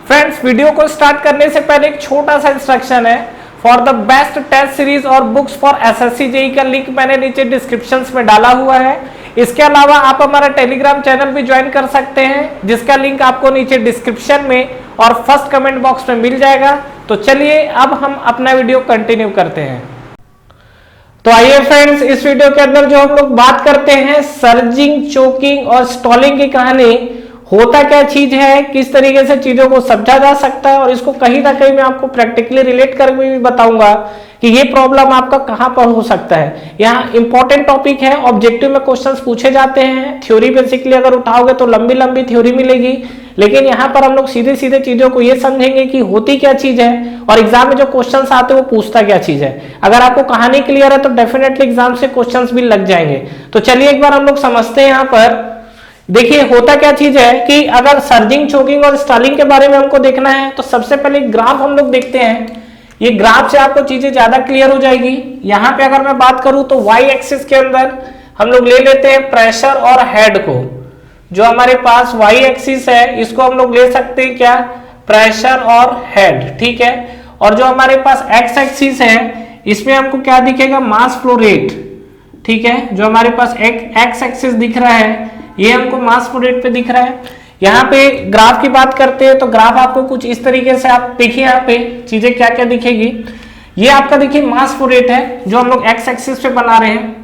Friends, video को start करने से पहले एक छोटा सा इंस्ट्रक्शन है। For the best test series और बुक्स फॉर एसएससी जेईई का लिंक मैंने नीचे डिस्क्रिप्शन में डाला हुआ है। इसके अलावा आप हमारा टेलीग्राम चैनल भी ज्वाइन कर सकते हैं, जिसका लिंक आपको नीचे डिस्क्रिप्शन में और फर्स्ट कमेंट बॉक्स में मिल जाएगा। तो चलिए अब हम अपना वीडियो कंटिन्यू करते हैं। तो आइए फ्रेंड्स, इस वीडियो के अंदर जो हम लोग बात करते हैं सर्जिंग, चोकिंग और स्टॉलिंग की कहानी। होता क्या चीज है, किस तरीके से चीजों को समझा जा सकता है, और इसको कहीं ना कहीं मैं आपको प्रैक्टिकली रिलेट करके भी बताऊंगा कि ये प्रॉब्लम आपका कहां पर हो सकता है। यहाँ इंपॉर्टेंट टॉपिक है, ऑब्जेक्टिव में क्वेश्चंस पूछे जाते हैं। थ्योरी बेसिकली अगर उठाओगे तो लंबी लंबी थ्योरी मिलेगी, लेकिन यहाँ पर हम लोग सीधे सीधे चीजों को ये समझेंगे कि होती क्या चीज है और एग्जाम में जो क्वेश्चंस आते हैं वो पूछता क्या चीज है। अगर आपको कहानी क्लियर है तो डेफिनेटली एग्जाम से क्वेश्चंस भी लग जाएंगे। तो चलिए एक बार हम लोग समझते हैं। यहाँ पर देखिए होता क्या चीज है कि अगर सर्जिंग, चोकिंग और स्टॉलिंग के बारे में हमको देखना है तो सबसे पहले ग्राफ हम लोग देखते हैं। ये ग्राफ से आपको चीजें ज्यादा क्लियर हो जाएगी। यहाँ पे अगर मैं बात करूं तो वाई एक्सिस के अंदर हम लोग ले लेते हैं प्रेशर और हेड को। जो हमारे पास वाई एक्सिस है इसको हम लोग ले सकते हैं क्या, प्रेशर और हेड, ठीक है। और जो हमारे पास एक्स एक्सिस है इसमें हमको क्या दिखेगा, मास फ्लो रेट, ठीक है। जो हमारे पास एक्स एक्सिस दिख रहा है ये हमको मास फ्लो रेट पे दिख रहा है। यहाँ पे ग्राफ की बात करते हैं तो ग्राफ आपको कुछ इस तरीके से, आप देखिए यहाँ पे चीजें क्या क्या दिखेगी। ये आपका देखिए मास फ्लो रेट है जो हम लोग एक्स एक्सिस पे बना रहे हैं।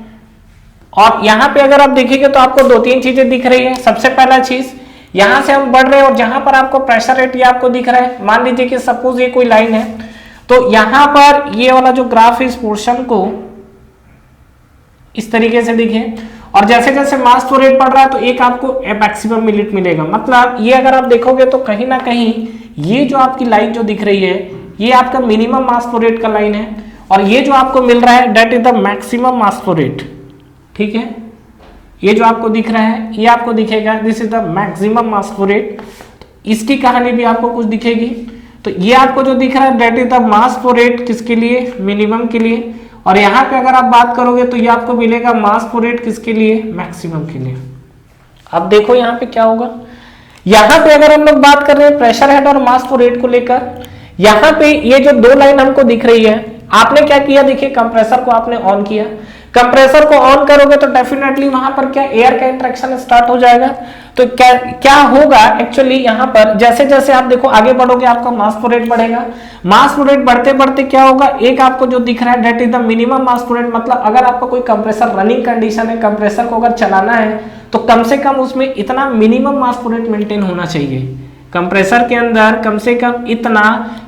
और यहाँ पे अगर आप देखेंगे तो आपको दो तीन चीजें दिख रही है। सबसे पहला चीज, यहाँ से हम बढ़ रहे हैं और जहां पर आपको प्रेशर रेट ये आपको दिख रहा है। मान लीजिए कि सपोज ये कोई लाइन है, तो यहाँ पर ये वाला जो ग्राफ है इस पोर्शन को इस तरीके से दिखे, और जैसे जैसे मास फ्लो रेट बढ़ रहा है तो एक आपको मैक्सिमम मिनट मिलेगा। मतलब ये अगर आप देखोगे तो कहीं ना कहीं ये जो आपकी लाइन जो दिख रही है ये आपका मिनिमम मास फ्लो रेट का लाइन है, और ये जो आपको मिल रहा है that is the maximum mass flow rate, ठीक है। ये जो आपको दिख रहा है ये आपको दिखेगा this is the maximum mass flow rate. इसकी कहानी भी आपको कुछ दिखेगी। तो ये आपको जो दिख रहा है that is the mass flow rate किसके लिए, मिनिमम के लिए। और यहाँ पे अगर आप बात करोगे तो ये आपको मिलेगा मास फ्लो रेट किसके लिए, मैक्सिमम के लिए। अब देखो यहाँ पे क्या होगा। यहाँ पे अगर हम लोग बात कर रहे हैं प्रेशर हेड और मास फ्लो रेट को लेकर, यहाँ पे ये जो दो लाइन हमको दिख रही है, आपने क्या किया, देखिए कंप्रेसर को आपने ऑन किया। कंप्रेसर को ऑन करोगे तो डेफिनेटली वहां पर क्या, एयर का इंटरेक्शन स्टार्ट हो जाएगा। तो क्या होगा एक्चुअली, यहाँ पर जैसे जैसे आप देखो आगे बढ़ोगे आपका मास फ्लो रेट बढ़ेगा। मास फ्लो रेट बढ़ते बढ़ते क्या होगा, एक आपको जो दिख रहा है that is the minimum mass flow rate. मतलब अगर आपका कोई कंप्रेसर रनिंग कंडीशन है, कंप्रेसर को अगर चलाना है तो कम से कम उसमें इतना minimum mass flow rate maintain होना चाहिए। कंप्रेसर के अंदर कम से कम इतना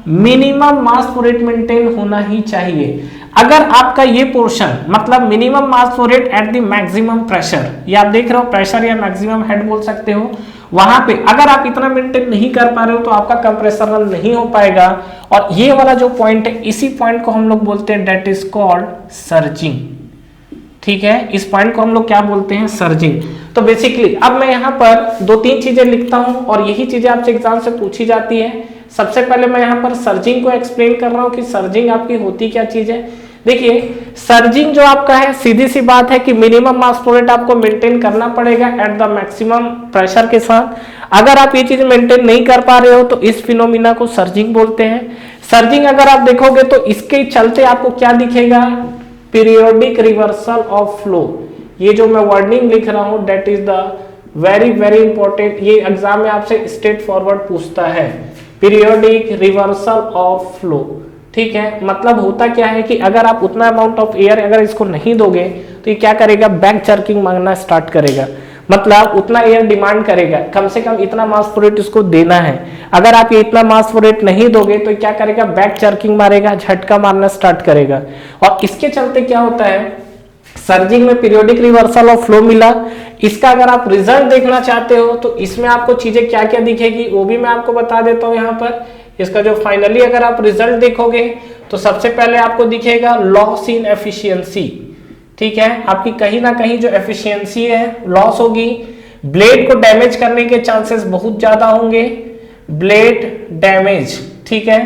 minimum mass flow rate maintain होना ही चाहिए। अगर आपका ये पोर्शन मतलब minimum mass flow rate at the maximum pressure, ये आप देख रहे हो प्रेशर या मैक्सिमम हेड बोल सकते हो, वहां पे अगर आप इतना मेंटेन नहीं कर पा रहे हो तो आपका कंप्रेसर रन नहीं हो पाएगा। और ये वाला जो पॉइंट है इसी पॉइंट को हम लोग बोलते हैं दैट इज कॉल्ड सर्जिंग, ठीक है। इस पॉइंट को हम लोग क्या बोलते हैं, सर्जिंग। तो बेसिकली अब मैं यहाँ पर दो तीन चीजें लिखता हूं और यही चीजें आपसे एग्जाम से पूछी जाती है। सबसे पहले मैं यहाँ पर सर्जिंग को एक्सप्लेन कर रहा हूँ कि सर्जिंग आपकी होती क्या चीज है। देखिए सर्जिंग जो आपका है, सीधी सी बात है कि मिनिमम मास फ्लो रेट आपको मेंटेन करना पड़ेगा एट द मैक्सिमम प्रेशर के साथ। अगर आप ये चीज मेंटेन नहीं कर पा रहे हो तो इस फिनोमिना को सर्जिंग बोलते हैं। सर्जिंग अगर आप देखोगे तो इसके चलते आपको क्या दिखेगा, पीरियोडिक रिवर्सल ऑफ फ्लो। ये जो मैं वर्डिंग लिख रहा हूं that is the very very important, ये एग्जाम में आपसे स्ट्रेट फॉरवर्ड पूछता है, पीरियोडिक रिवर्सल ऑफ फ्लो, ठीक है। मतलब होता क्या है कि अगर आप उतना अमाउंट ऑफ एयर अगर इसको नहीं दोगे तो ये क्या करेगा, बैक जर्किंग मांगना स्टार्ट करेगा। मतलब उतना एयर डिमांड करेगा, कम से कम इतना मास फ्लो रेट इसको देना है। अगर आप ये इतना मास फ्लो रेट नहीं दोगे तो क्या करेगा, बैक जर्किंग मारेगा, झटका मारना स्टार्ट करेगा। और इसके चलते क्या होता है, सर्जिंग में पीरियोडिक रिवर्सल ऑफ फ्लो मिला। इसका अगर आप रिजल्ट देखना चाहते हो तो इसमें आपको चीजें क्या क्या दिखेगी वो भी मैं आपको बता देता हूं। यहाँ पर इसका जो फाइनली अगर आप रिजल्ट देखोगे तो सबसे पहले आपको दिखेगा लॉस इन एफिशिएंसी, ठीक है। आपकी कहीं ना कहीं जो एफिशिएंसी है लॉस होगी। ब्लेड को डैमेज करने के चांसेस बहुत ज्यादा होंगे, ब्लेड डैमेज, ठीक है।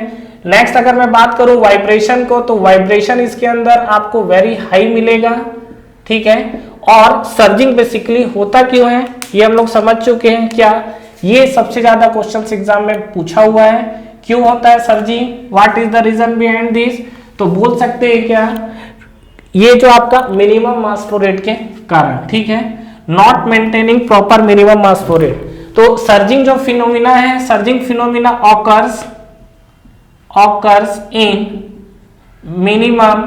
नेक्स्ट अगर मैं बात करूं वाइब्रेशन को तो वाइब्रेशन इसके अंदर आपको वेरी हाई मिलेगा, ठीक है। और सर्जिंग बेसिकली होता क्यों है ये हम लोग समझ चुके हैं क्या, ये सबसे ज्यादा क्वेश्चन एग्जाम में पूछा हुआ है। क्यों होता है surging, what is the reason behind this, तो बोल सकते हैं क्या, ये जो आपका मिनिमम मास फ्लो रेट के कारण, ठीक है, not maintaining proper minimum mass flow rate. तो सर्जिंग जो फिनोमिना है, surging phenomena occurs in minimum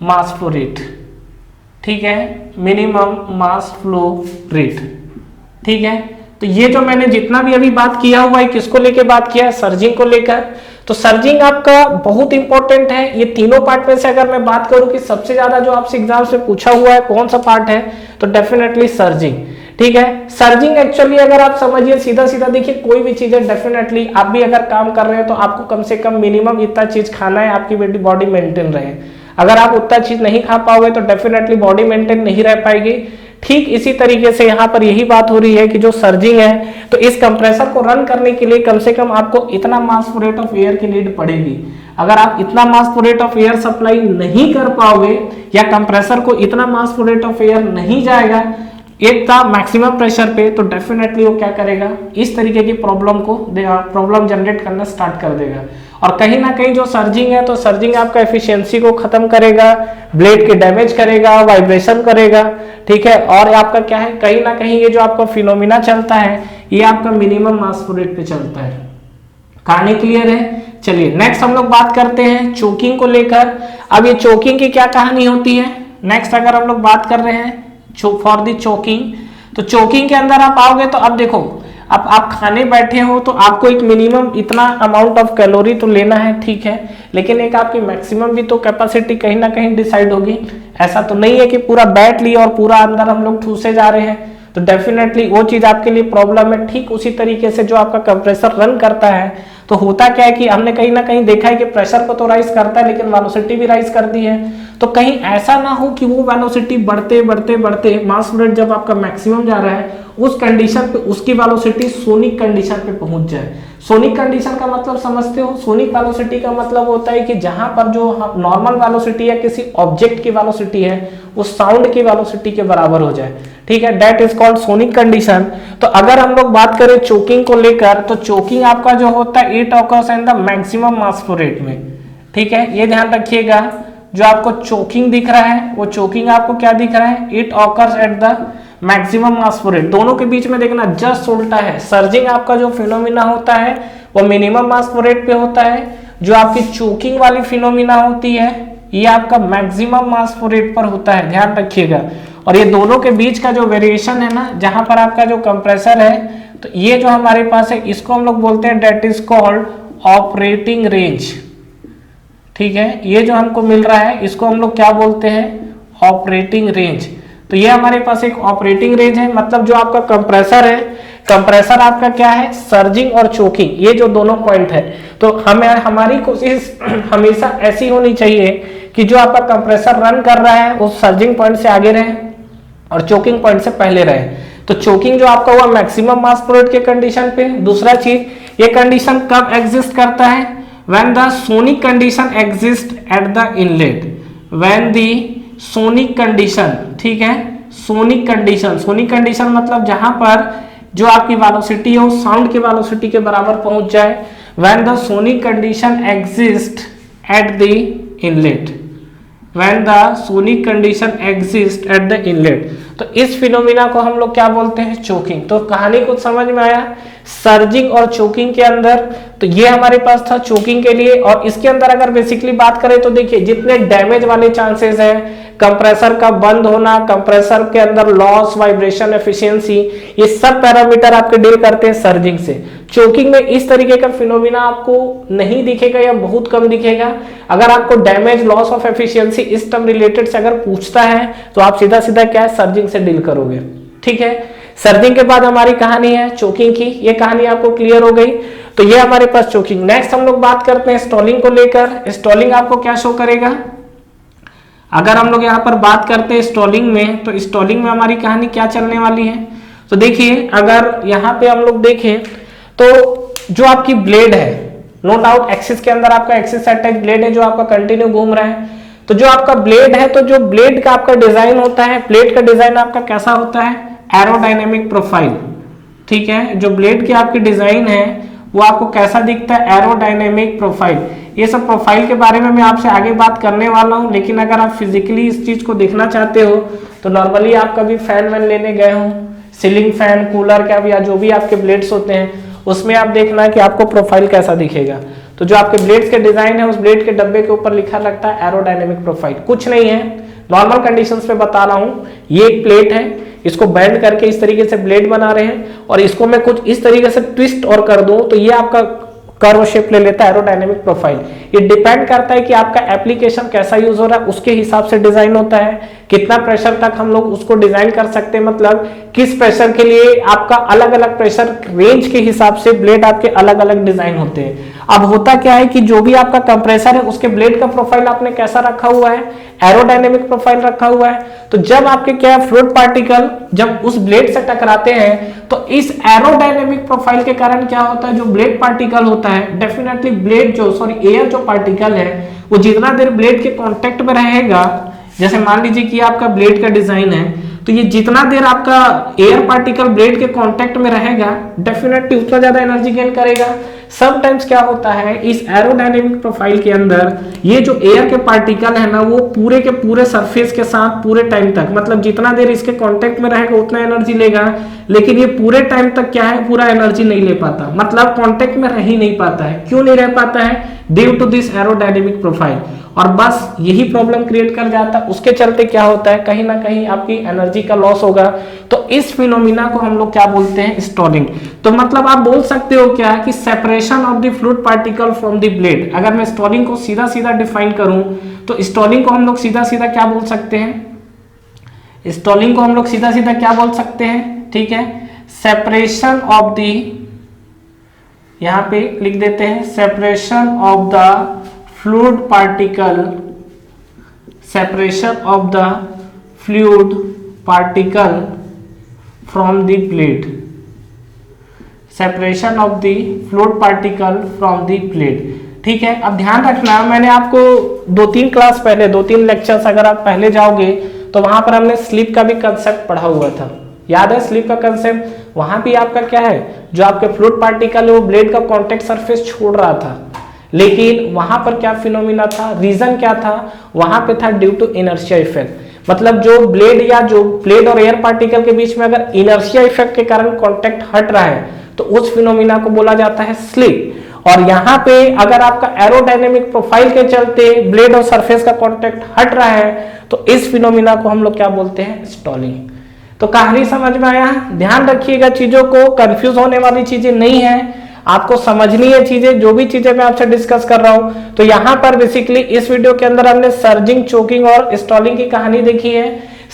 mass flow rate, ठीक है, मिनिमम मास फ्लो रेट, ठीक है। तो ये जो मैंने जितना भी अभी बात किया हुआ है किसको लेके बात किया है, सर्जिंग को लेकर। तो सर्जिंग आपका बहुत इंपॉर्टेंट है। ये तीनों पार्ट में से अगर मैं बात करूं कि सबसे ज्यादा जो आपसे एग्जाम से पूछा हुआ है कौन सा पार्ट है, तो डेफिनेटली सर्जिंग, ठीक है। सर्जिंग एक्चुअली अगर आप समझिए सीधा सीधा, देखिए कोई भी चीज है, डेफिनेटली आप भी अगर काम कर रहे हैं तो आपको कम से कम मिनिमम इतना चीज खाना है, आपकी बॉडी मेंटेन रहे। अगर आप उतना चीज नहीं खा पाओगे तो डेफिनेटली बॉडी मेंटेन नहीं रह पाएगी। ठीक इसी तरीके से यहाँ पर यही बात हो रही है कि जो सर्जिंग है, तो इस कंप्रेसर को रन करने के लिए कम से कम आपको इतना mass flow rate of air की नीड पड़ेगी। अगर आप इतना mass flow rate of air supply नहीं कर पाओगे या कंप्रेसर को इतना mass flow rate of air नहीं जाएगा एक था मैक्सिमम प्रेशर पे, तो डेफिनेटली वो क्या करेगा, इस तरीके की प्रॉब्लम जनरेट करना स्टार्ट कर देगा। और कहीं ना कहीं जो सर्जिंग है, तो सर्जिंग आपका एफिशिएंसी को खत्म करेगा, ब्लेड के डैमेज करेगा, वाइब्रेशन करेगा, ठीक है। और आपका क्या है, कहीं ना कहीं ये जो आपका फिनोमिना चलता है ये आपका मिनिमम मास फ्लो रेट पे चलता है। कहानी क्लियर है। चलिए नेक्स्ट हम लोग बात करते हैं चोकिंग को लेकर। अब ये चोकिंग की क्या कहानी होती है, नेक्स्ट अगर हम लोग बात कर रहे हैं फॉर दी चोकिंग, तो चोकिंग के अंदर आप आओगे तो अब देखो, अब आप खाने बैठे हो तो आपको एक मिनिमम इतना अमाउंट ऑफ कैलोरी तो लेना है, ठीक है, लेकिन एक आपकी मैक्सिमम भी तो कैपेसिटी कहीं ना कहीं डिसाइड होगी। ऐसा तो नहीं है कि पूरा बैठ लिया और पूरा अंदर हम लोग ठूसे जा रहे हैं, तो डेफिनेटली वो चीज आपके लिए प्रॉब्लम है। ठीक उसी तरीके से जो आपका कंप्रेसर रन करता है, तो होता क्या है कि हमने कहीं ना कहीं देखा है कि प्रेशर को तो राइज करता है लेकिन वेलोसिटी भी राइज करती है। तो कहीं ऐसा ना हो कि वो वेलोसिटी बढ़ते बढ़ते बढ़ते मास फ्लो रेट जब आपका मैक्सिमम जा रहा है उस कंडीशन पे उसकी वेलोसिटी सोनिक कंडीशन पे पहुंच जाए। सोनिक कंडीशन का मतलब समझते हो, सोनिक वेलोसिटी का मतलब होता है कि जहां पर जो नॉर्मल वेलोसिटी है किसी ऑब्जेक्ट की वेलोसिटी है उस साउंड की वेलोसिटी के बराबर हो जाए, ठीक है, that is called sonic condition. तो अगर हम लोग बात करें चोकिंग को लेकर, तो चोकिंग आपका जो होता है it occurs in the maximum mass flow rate में, ठीक है, ये ध्यान रखिएगा। जो आपको चोकिंग दिख रहा है वो चोकिंग आपको क्या दिख रहा है, it occurs at the maximum mass flow rate. दोनों के बीच में देखना जस्ट उल्टा है। सर्जिंग आपका जो फिनोमिना होता है वो मिनिमम मास फ्लो रेट पे होता है, जो आपकी चोकिंग वाली फिनोमिना होती है ये आपका मैक्सिमम मास फ्लो रेट पर होता है, ध्यान रखिएगा। और ये दोनों के बीच का जो वेरिएशन है ना, जहां पर आपका जो कंप्रेसर है, तो ये जो हमारे पास है इसको हम लोग बोलते हैं that is called operating range, ठीक है। ये जो हमको मिल रहा है इसको हम लोग क्या बोलते हैं, ऑपरेटिंग रेंज। तो ये हमारे पास एक ऑपरेटिंग रेंज है, मतलब जो आपका कंप्रेसर है, कंप्रेसर आपका क्या है, सर्जिंग और चोकिंग, ये जो दोनों पॉइंट है। तो हमारी कोशिश हमेशा ऐसी होनी चाहिए कि जो आपका कंप्रेसर रन कर रहा है वो सर्जिंग पॉइंट से आगे रहे और चोकिंग पॉइंट से पहले रहे। तो चोकिंग जो आपका हुआ मैक्सिमम मास फ्लो रेट के कंडीशन पे। दूसरा चीज, ये कंडीशन कब एग्जिस्ट करता है, when the sonic condition exist at the inlet, when the sonic condition, ठीक है, सोनिक कंडीशन, सोनिक कंडीशन मतलब जहां पर जो आपकी वेलोसिटी है वो साउंड की वेलोसिटी के बराबर पहुंच जाए, when the sonic condition exist at the inlet, when the sonic condition exists at the inlet। तो इस फिनोमिना को हम लोग क्या बोलते हैं, चोकिंग। तो कहानी कुछ समझ में आया सर्जिंग और चोकिंग के अंदर। तो ये हमारे पास था चोकिंग के लिए। और इसके अंदर अगर बेसिकली बात करें तो देखिए जितने डैमेज वाले चांसेस हैं, कंप्रेसर का बंद होना, कंप्रेसर के अंदर लॉस, वाइब्रेशन, एफिशिएंसी, ये सब पैरामीटर आपके डील करते हैं सर्जिंग से। चोकिंग में इस तरीके का फिनोमिना आपको नहीं दिखेगा या बहुत कम दिखेगा। अगर आपको डैमेज, लॉस ऑफ एफिशिएंसी इस टर्म रिलेटेड से अगर पूछता है तो आप सीधा सीधा क्या है, सर्जिंग से डील करोगे, ठीक है। सर्जिंग के बाद हमारी कहानी है चोकिंग की, ये कहानी आपको क्लियर हो गई। तो ये हमारे पास चोकिंग। नेक्स्ट हम लोग बात करते हैं स्टॉलिंग को लेकर। स्टॉलिंग आपको क्या शो करेगा, अगर हम लोग यहाँ पर बात करते हैं स्टॉलिंग में, तो स्टॉलिंग में हमारी कहानी क्या चलने वाली है। तो देखिए अगर यहाँ पे हम लोग देखें तो जो आपकी ब्लेड है, नो डाउट एक्सिस के अंदर आपका एक्सिस अटैच ब्लेड है जो आपका कंटिन्यू घूम रहा है। तो जो आपका ब्लेड है, तो जो ब्लेड का आपका डिजाइन होता है, प्लेट का डिजाइन आपका कैसा होता है, एरोडायनेमिक प्रोफाइल, ठीक है, जो ब्लेड की आपकी डिजाइन है वो आपको कैसा दिखता है, एरोडायनेमिक प्रोफाइल। ये सब प्रोफाइल के बारे में मैं आपसे आगे बात करने वाला हूं, लेकिन अगर आप फिजिकली इस चीज को देखना चाहते हो तो नॉर्मली आप कभी फैन वैन लेने गए हो, सीलिंग फैन, कूलर कैप या जो भी आपके ब्लेड्स होते हैं उसमें आप देखना है कि आपको प्रोफाइल कैसा दिखेगा। तो जो आपके ब्लेड्स के डिजाइन है उस ब्लेड के डब्बे के ऊपर लिखा लगता है एरोडायनेमिक प्रोफाइल। कुछ नहीं है, नॉर्मल कंडीशंस पे बता रहा हूं। ये एक प्लेट है, इसको बेंड करके इस तरीके से ब्लेड बना रहे हैं और इसको मैं कुछ इस तरीके से ट्विस्ट और कर दूं तो ये आपका कर्व शेप ले लेता है एरोडायनेमिक प्रोफाइल। ये डिपेंड करता है कि आपका एप्लीकेशन कैसा यूज हो रहा है, उसके हिसाब से डिजाइन होता है। कितना प्रेशर तक हम लोग उसको डिजाइन कर सकते हैं, मतलब किस प्रेशर के लिए आपका अलग अलग प्रेशर रेंज के हिसाब से ब्लेड आपके अलग अलग डिजाइन होते हैं। अब होता क्या है कि जो भी आपका कंप्रेसर है उसके ब्लेड का प्रोफाइल आपने कैसा रखा हुआ है, एरोडायनेमिक प्रोफाइल रखा हुआ है। तो जब आपके क्या है फ्लूइड पार्टिकल जब उस ब्लेड से टकराते हैं तो इस एरोडायनेमिक प्रोफाइल के कारण क्या होता है, जो ब्लेड पार्टिकल होता है डेफिनेटली ब्लेड एयर जो पार्टिकल है वो जितना देर ब्लेड के कांटेक्ट में रहेगा, जैसे मान लीजिए कि आपका ब्लेड का डिजाइन है तो ये जितना देर आपका एयर पार्टिकल ब्लेड के कांटेक्ट में रहेगा डेफिनेटली उतना ज्यादा एनर्जी गेन करेगा। समटाइम्स क्या होता है इस एरोडायनेमिक प्रोफाइल के अंदर ये जो एयर के पार्टिकल है ना वो पूरे के पूरे सरफेस के साथ पूरे टाइम तक, मतलब जितना देर इसके कांटेक्ट में रहेगा उतना एनर्जी लेगा, लेकिन ये पूरे टाइम तक क्या है पूरा एनर्जी नहीं ले पाता, मतलब कांटेक्ट में रह ही नहीं पाता है। क्यों नहीं रह पाता है, due to this aerodynamic profile. और बस यही प्रॉब्लम क्रिएट कर जाता है। उसके चलते क्या होता है कहीं ना कहीं आपकी एनर्जी का लॉस होगा। तो इस फिनोमिना को हम लोग क्या बोलते हैं, स्टॉलिंग। तो मतलब आप बोल सकते हो क्या कि separation of the fluid particle from the blade. अगर मैं स्टॉलिंग को सीधा सीधा डिफाइन करूं तो स्टॉलिंग को हम लोग सीधा सीधा क्या बोल सकते हैं, स्टॉलिंग को हम लोग सीधा सीधा क्या बोल सकते हैं, ठीक है, सेपरेशन ऑफ द, यहां पे लिख देते हैं separation of the fluid particle, separation of the fluid particle from the plate, separation of the fluid particle from the plate। ठीक है, अब ध्यान रखना मैंने आपको 2-3 क्लास पहले 2-3 लेक्चर्स अगर आप पहले जाओगे तो वहां पर हमने स्लिप का भी कंसेप्ट पढ़ा हुआ था, याद है स्लिप का कंसेप्ट। वहां भी आपका क्या है जो आपके फ्लूइड पार्टिकल है वो ब्लेड का कॉन्टेक्ट सरफेस छोड़ रहा था, लेकिन वहां पर क्या फिनोमिना था, रीजन क्या था, वहां पे था ड्यू टू इनर्शिया इफेक्ट। मतलब जो ब्लेड और एयर पार्टिकल के बीच में अगर इनर्शिया इफेक्ट के कारण कांटेक्ट हट रहा है तो उस फिनोमिना को बोला जाता है स्लिप। और यहाँ पे अगर आपका एरोडायनेमिक प्रोफाइल के चलते ब्लेड और सरफेस का कांटेक्ट हट रहा है तो इस फिनोमिना को हम लोग क्या बोलते हैं, स्टॉलिंग। तो कहानी समझ में आया, ध्यान रखिएगा चीजों को, कंफ्यूज होने वाली चीजें नहीं है, आपको समझनी है चीजें, जो भी चीजें मैं आपसे डिस्कस कर रहा हूं। तो यहाँ पर बेसिकली इस वीडियो के अंदर हमने सर्जिंग, चोकिंग और स्टॉलिंग की कहानी देखी है।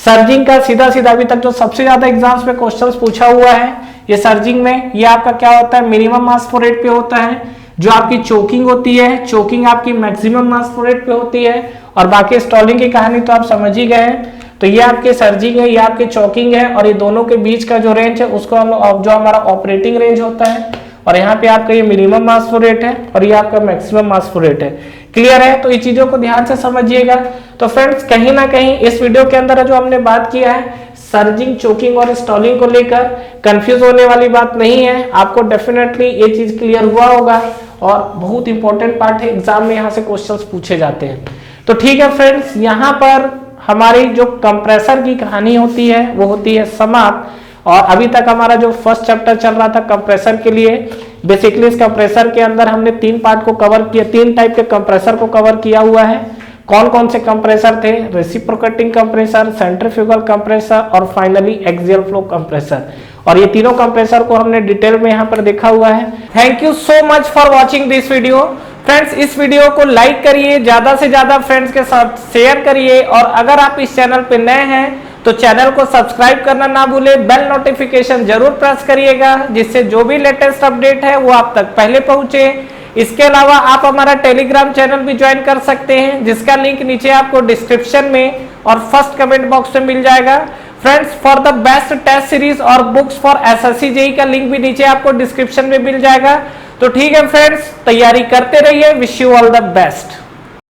सर्जिंग का सीधा सीधा अभी तक जो सबसे ज्यादा एग्जाम्स में क्वेश्चंस पूछा हुआ है ये सर्जिंग में, ये आपका क्या होता है, मिनिमम मास फ्लो रेट पे होता है। जो आपकी चोकिंग होती है, चोकिंग आपकी मैक्सिमम मास फ्लो रेट पे होती है। और बाकी स्टॉलिंग की कहानी तो आप समझ ही गए हैं। तो ये आपके सर्जिंग है, ये आपके चोकिंग है, और ये दोनों के बीच का जो रेंज है उसको हम जो हमारा ऑपरेटिंग रेंज होता है, और यहाँ पे आपका ये मिनिमम मास फ्लो रेट है और ये आपका मैक्सिमम मास फ्लो रेट है। क्लियर है, तो ये चीजों को ध्यान से समझिएगा। तो फ्रेंड्स कहीं ना कहीं इस वीडियो के अंदर जो हमने बात किया है सर्जिंग, चोकिंग और स्टॉलिंग को लेकर, कंफ्यूज होने वाली बात नहीं है, आपको डेफिनेटली ये चीज क्लियर हुआ होगा। और बहुत इंपॉर्टेंट पार्ट है, एग्जाम में यहाँ से क्वेश्चंस पूछे जाते हैं। तो ठीक है फ्रेंड्स, यहाँ पर हमारी जो कंप्रेसर की कहानी होती है वो होती है समाप्त। और अभी तक हमारा जो फर्स्ट चैप्टर चल रहा था कंप्रेसर के लिए, बेसिकली इस कंप्रेसर के अंदर हमने 3 पार्ट को कवर किया, 3 टाइप के कंप्रेसर को कवर किया हुआ है। कौन कौन से कंप्रेसर थे, रेसिप्रोकेटिंग कंप्रेसर, सेंट्रीफ्यूगल कंप्रेसर और फाइनली एक्सियल फ्लो कंप्रेसर। और ये तीनों कंप्रेसर को हमने डिटेल में यहाँ पर देखा हुआ है। Thank you so much for watching this video. Friends इस वीडियो को लाइक करिए, ज्यादा से ज्यादा फ्रेंड्स के साथ शेयर करिए, और अगर आप इस चैनल पे नए हैं तो चैनल को सब्सक्राइब करना ना भूलें, बेल नोटिफिकेशन जरूर प्रेस करिएगा, जिससे जो भी लेटेस्ट अपडेट है वो आप तक पहले पहुंचे। इसके अलावा आप हमारा टेलीग्राम चैनल भी ज्वाइन कर सकते हैं, जिसका लिंक नीचे आपको डिस्क्रिप्शन में और फर्स्ट कमेंट बॉक्स में मिल जाएगा। Friends for the best test series और बुक्स फॉर एसएससी जेईई का लिंक भी नीचे आपको डिस्क्रिप्शन में मिल जाएगा। तो ठीक है फ्रेंड्स, तैयारी करते रहिए। Wish you all the best.